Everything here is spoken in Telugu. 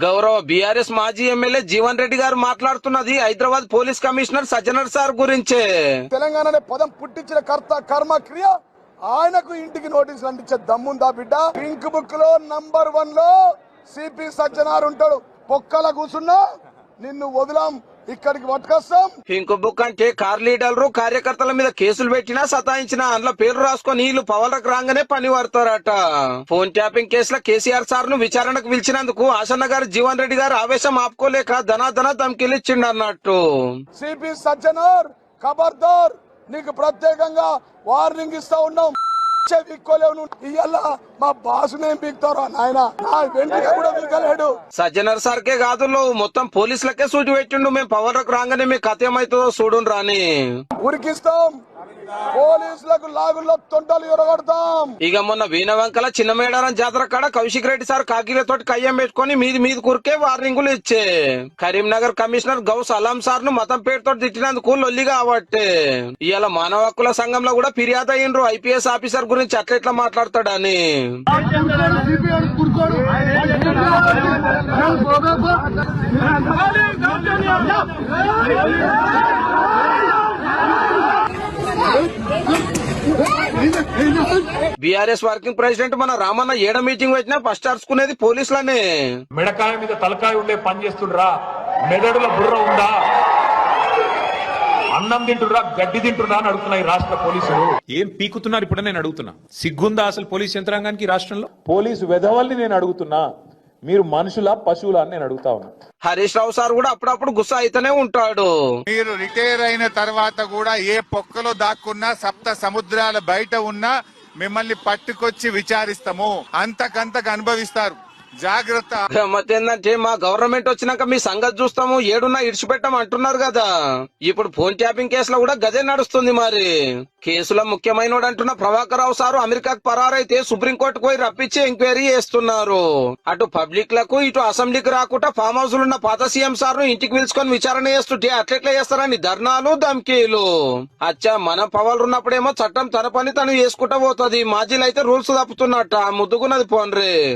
గౌరవ బీఆర్ఎస్ మాజీ ఎమ్మెల్యే జీవన్ రెడ్డి గారు మాట్లాడుతున్నది Hyderabad police commissioner Sajjanar sir గురించే. తెలంగాణ అనే పదం పుట్టించిన కర్త కర్మ క్రియ ఆయనకు ఇంటికి నోటీసులు అందించే దమ్ముందా బిడ్డ? పింక్ బుక్ లో నంబర్ 1 లో సిపి సజ్జనార్ ఉంటాడు. పొక్కల కూర్చున్నా నిన్ను వదిలాం, ఇక్కడికి పట్టుకొస్తాం. పింక్ బుక్ అంటే కార్ లీడర్లు కార్యకర్తల మీద కేసులు పెట్టినా సతాయించినా అందులో పేరు రాసుకొని వీళ్ళు పవర్లకు రాగానే పని పడతారట. ఫోన్ ట్యాపింగ్ కేసులో కేసీఆర్ సార్ ను విచారణకు పిలిచినందుకు ఆసన్న గారు జీవన్ రెడ్డి గారు ఆవేశం ఆపుకోలేక ధనాధన ధమ్కిలు ఇచ్చిండు అన్నట్టు. సిపి సజ్జనార్ ఖబర్దార్, నీకు ప్రత్యేకంగా వార్నింగ్ ఇస్తా ఉన్నాం. ఇయ్యాల మా బాసునేం పీకుతారో నాయన, నా వెంటనే కూడా పీకలేడు. సజ్జనర్ సార్కే కాదు మొత్తం పోలీసులకే సూటి పెట్టిండు, మేము పవర్లకు రాగానే మీ కథ ఏమైతుందో చూడుండ్రు రాని ఉరికిస్తాం, పోలీసులకు లాగుల్లో తొండలు ఎరగొడతాం. ఇక మొన్న వీణవంకల చిన్న మేడారం జాతర కాడ కౌశిక్ రెడ్డి సార్ కాకీలతోటి కయ్యం పెట్టుకుని మీది కురికే వార్నింగులు ఇచ్చే. కరీంనగర్ కమిషనర్ గౌస్ అలాం సార్ ను మతం పేరుతో తిట్టినందుకు లొల్లి కాబట్టే ఇవాళ మానవ హక్కుల సంఘంలో కూడా ఫిర్యాదు అయ్యిండ్రు ఐపీఎస్ ఆఫీసర్ గురించి అట్లెట్లా మాట్లాడతాడని. బీఆర్ఎస్ వర్కింగ్ ప్రెసిడెంట్ మన రామన్న ఏడ మీటింగ్ వచ్చినా ఫస్ట్ అరుచుకునేది పోలీసులనే. మెడకాయ మీద తలకాయ ఉండే పని చేస్తుండ్రా, మెదడుల బుర్ర ఉందా, అన్నం తింటున్నా గడ్డి తింటున్నా అని అడుగుతున్నా ఈ రాష్ట్ర పోలీసులు. ఏం పీకుతున్నారు ఇప్పుడు నేను అడుగుతున్నా. సిగ్గుందా అసలు పోలీస్ యంత్రాంగానికి రాష్ట్రంలో? పోలీసు వెధవల్ని నేను అడుగుతున్నా, మీరు మనుషుల పశువుల అని నేను అడుగుతా ఉన్నా. హరీష్ రావు సార్ కూడా అప్పుడప్పుడు గుస్సా అయితేనే ఉంటాడు. మీరు రిటైర్ అయిన తర్వాత కూడా ఏ పొక్కలో దాక్కున్నా సప్త సముద్రాల బయట ఉన్నా మిమ్మల్ని పట్టుకొచ్చి విచారిస్తాము, అంతకంతకు అనుభవిస్తారు, జాగ్రత్త. ఏంటంటే మా గవర్నమెంట్ వచ్చినాక మీ సంగతి చూస్తాము, ఏడున్నా ఇడిచిపెట్టాం అంటున్నారు కదా. ఇప్పుడు ఫోన్ ట్యాపింగ్ కేసులో కూడా గదే నడుస్తుంది. మరి కేసులో ముఖ్యమైన అంటున్న ప్రభాకర్ రావు సారు అమెరికాకు పరారైతే సుప్రీంకోర్టుకు పోయి రప్పించి ఎంక్వైరీ చేస్తున్నారు. అటు పబ్లిక్ లకు ఇటు అసెంబ్లీకి రాకుండా ఫామ్ హౌస్ ఉన్న పాత సీఎం సార్ ను ఇంటికి పిలుచుకొని విచారణ చేస్తుంటే అట్లెట్లా చేస్తారని ధర్నాలు ధమ్కీలు. అచ్చా మన పవర్ ఉన్నప్పుడేమో చట్టం తన పని తను చేసుకుంటా పోతుంది, మాజీలు అయితే రూల్స్ తప్పుతున్నట్ట. ముద్దుకున్నది పోన్రే.